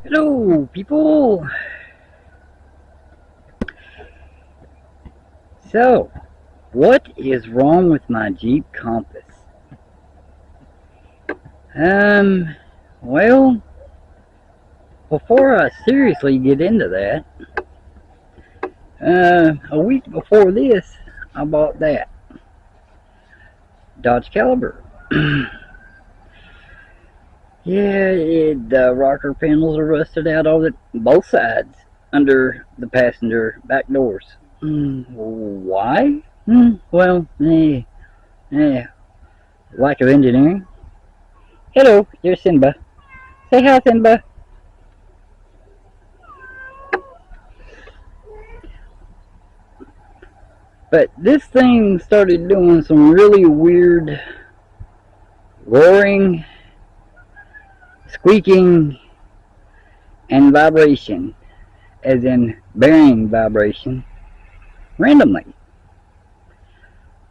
Hello, people. So, what is wrong with my Jeep Compass? Um, well, before I seriously get into that, a week before this, I bought that Dodge Caliber. Yeah, the rocker panels are rusted out on both sides under the passenger back doors. Why? Well, lack of engineering. Hello, there's Simba. Say hi, Simba. But this thing started doing some really weird roaring, squeaking, and vibration, as in bearing vibration, randomly.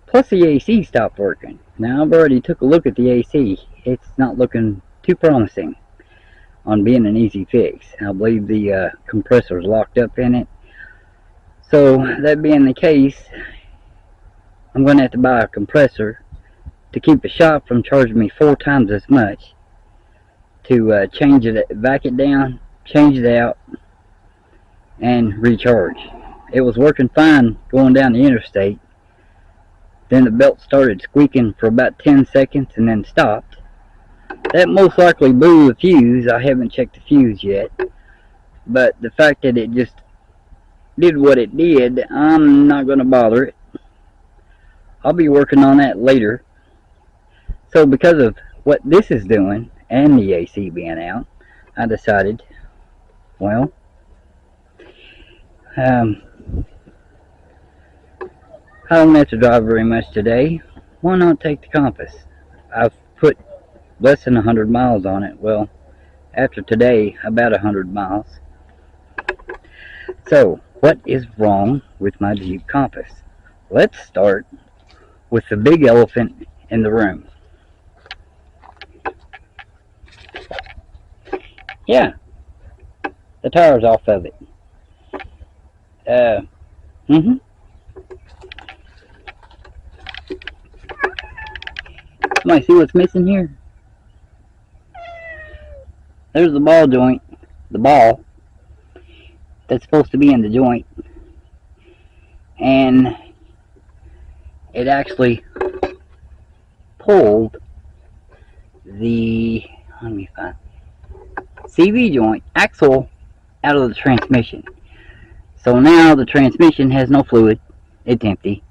Plus the AC stopped working. Now I've already took a look at the AC. It's not looking too promising on being an easy fix. I believe the compressor's locked up in it. So that being the case, I'm going to have to buy a compressor to keep the shop from charging me 4 times as much to change it, vac it down, change it out, and recharge. It was working fine going down the interstate. Then the belt started squeaking for about 10 seconds and then stopped. That most likely blew the fuse. I haven't checked the fuse yet. But the fact that it just did what it did, I'm not going to bother it. I'll be working on that later. So because of what this is doing and the AC being out, I decided, well, I don't have to drive very much today. Why not take the compass? I've put less than 100 miles on it. Well, after today, about 100 miles. So, what is wrong with my Jeep Compass? Let's start with the big elephant in the room. Yeah, the tire's off of it. Uh, mm-hmm. Somebody see what's missing here? There's the ball joint, the ball that's supposed to be in the joint, and it actually pulled the, let me find, CV joint axle out of the transmission. So now the transmission has no fluid. It's empty.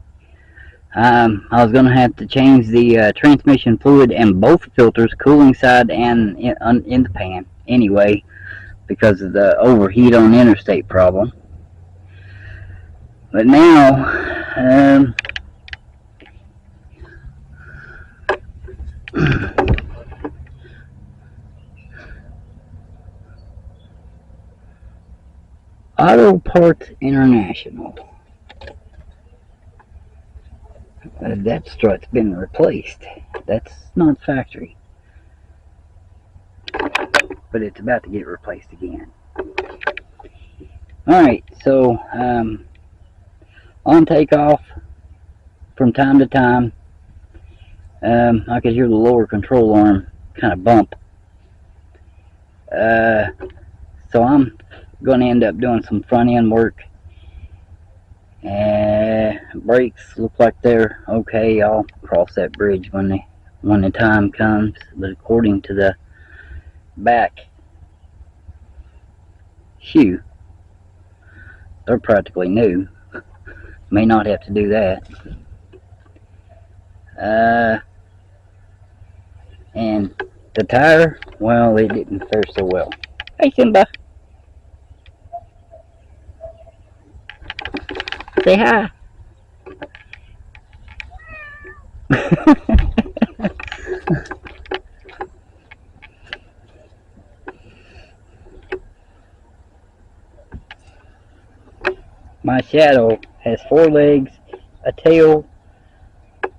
I was going to have to change the transmission fluid in both filters, cooling side and in the pan, anyway, because of the overheat on the interstate problem. But now, Auto Parts International. That strut's been replaced. That's not factory. But it's about to get replaced again. Alright, so on takeoff, from time to time, I could hear the lower control arm kind of bump. So I'm going to end up doing some front end work. Brakes look like they're okay. I'll cross that bridge when the time comes. But according to the back shoe, they're practically new. May not have to do that. And the tire, well, it didn't fare so well. Hey, Simba. Say hi. My shadow has 4 legs, a tail,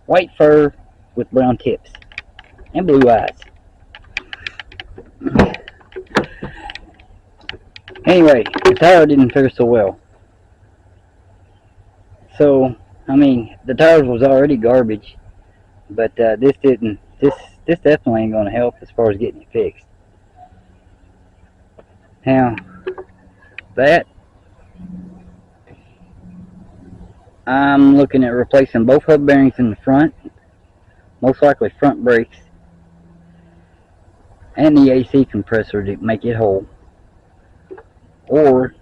white fur with brown tips, and blue eyes. Anyway, the tire didn't fare so well. So, I mean, the tires was already garbage, but this didn't. This definitely ain't gonna help as far as getting it fixed. Now, that I'm looking at replacing both hub bearings in the front, most likely front brakes, and the AC compressor to make it whole, or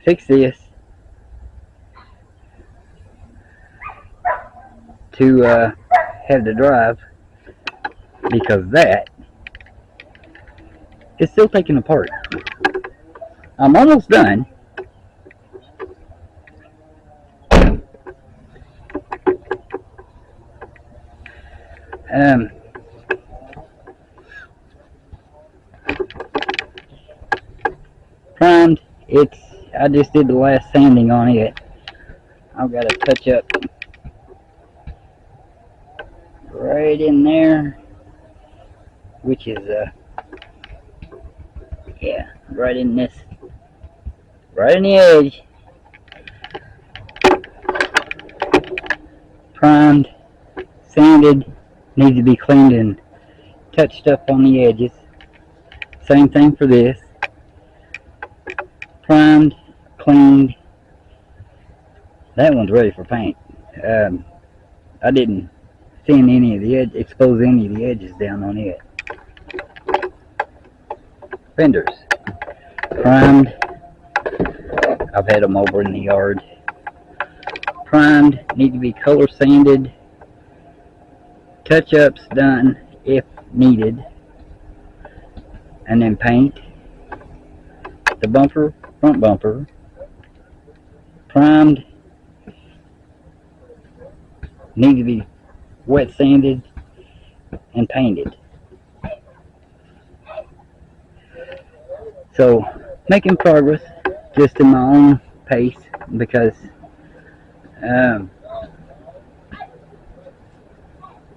fix this to have the drive, because that is still taking apart. I'm almost done. Primed. I just did the last sanding on it. I've got to touch up right in there, which is yeah, right in this, right in the edge. Primed, sanded, needs to be cleaned and touched up on the edges. Same thing for this. Primed, cleaned. That one's ready for paint. I didn't sand any of the edge, expose any of the edges down on it. Fenders, primed. I've had them over in the yard. Primed, need to be color sanded. Touch-ups done if needed, and then paint. The bumper, front bumper, primed, need to be wet sanded and painted. So, making progress, just in my own pace, because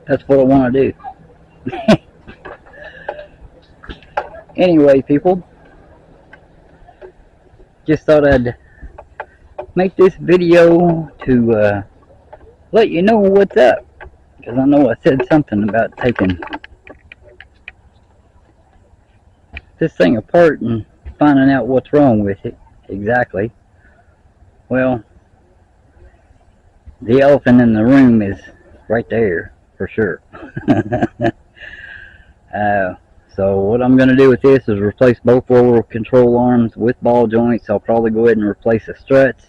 that's what I want to do. Anyway, people, just thought I'd make this video to let you know what's up, because I know I said something about taking this thing apart and finding out what's wrong with it exactly. Well, the elephant in the room is right there for sure. So what I'm going to do with this is replace both roller control arms with ball joints. I'll probably go ahead and replace the struts.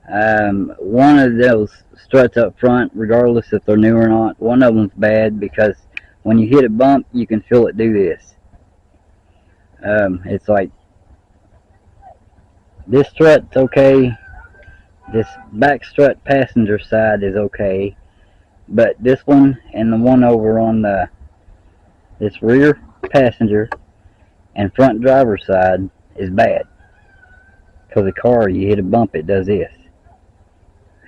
One of those struts up front, regardless if they're new or not, one of them's bad because when you hit a bump, you can feel it do this. It's like this strut's okay. This back strut passenger side is okay, but this one and the one over on this rear passenger and front driver's side is bad. Because the car, you hit a bump, it does this.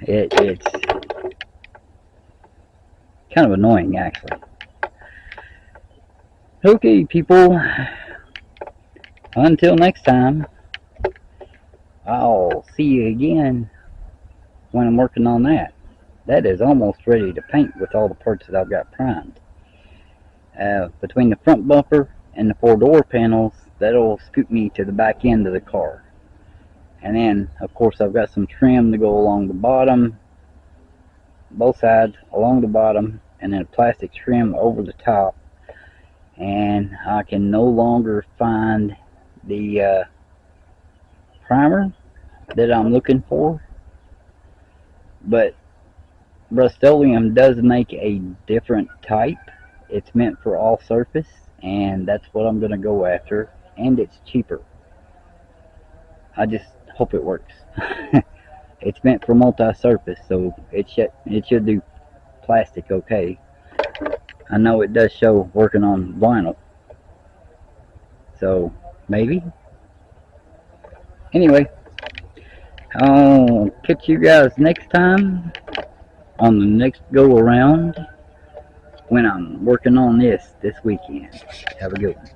It's kind of annoying, actually. Okay, people. Until next time, I'll see you again when I'm working on that. That is almost ready to paint with all the parts that I've got primed. Between the front bumper and the 4 door panels, that'll scoot me to the back end of the car. And then, of course, I've got some trim to go along the bottom, both sides along the bottom, and then a plastic trim over the top. And I can no longer find the primer that I'm looking for, but Rust-Oleum does make a different type. It's meant for all surface, and that's what I'm going to go after, and it's cheaper. I just hope it works. It's meant for multi-surface, so it should do plastic okay. I know it does show working on vinyl, so maybe. Anyway, I'll catch you guys next time on the next go around when I'm working on this weekend. Have a good one.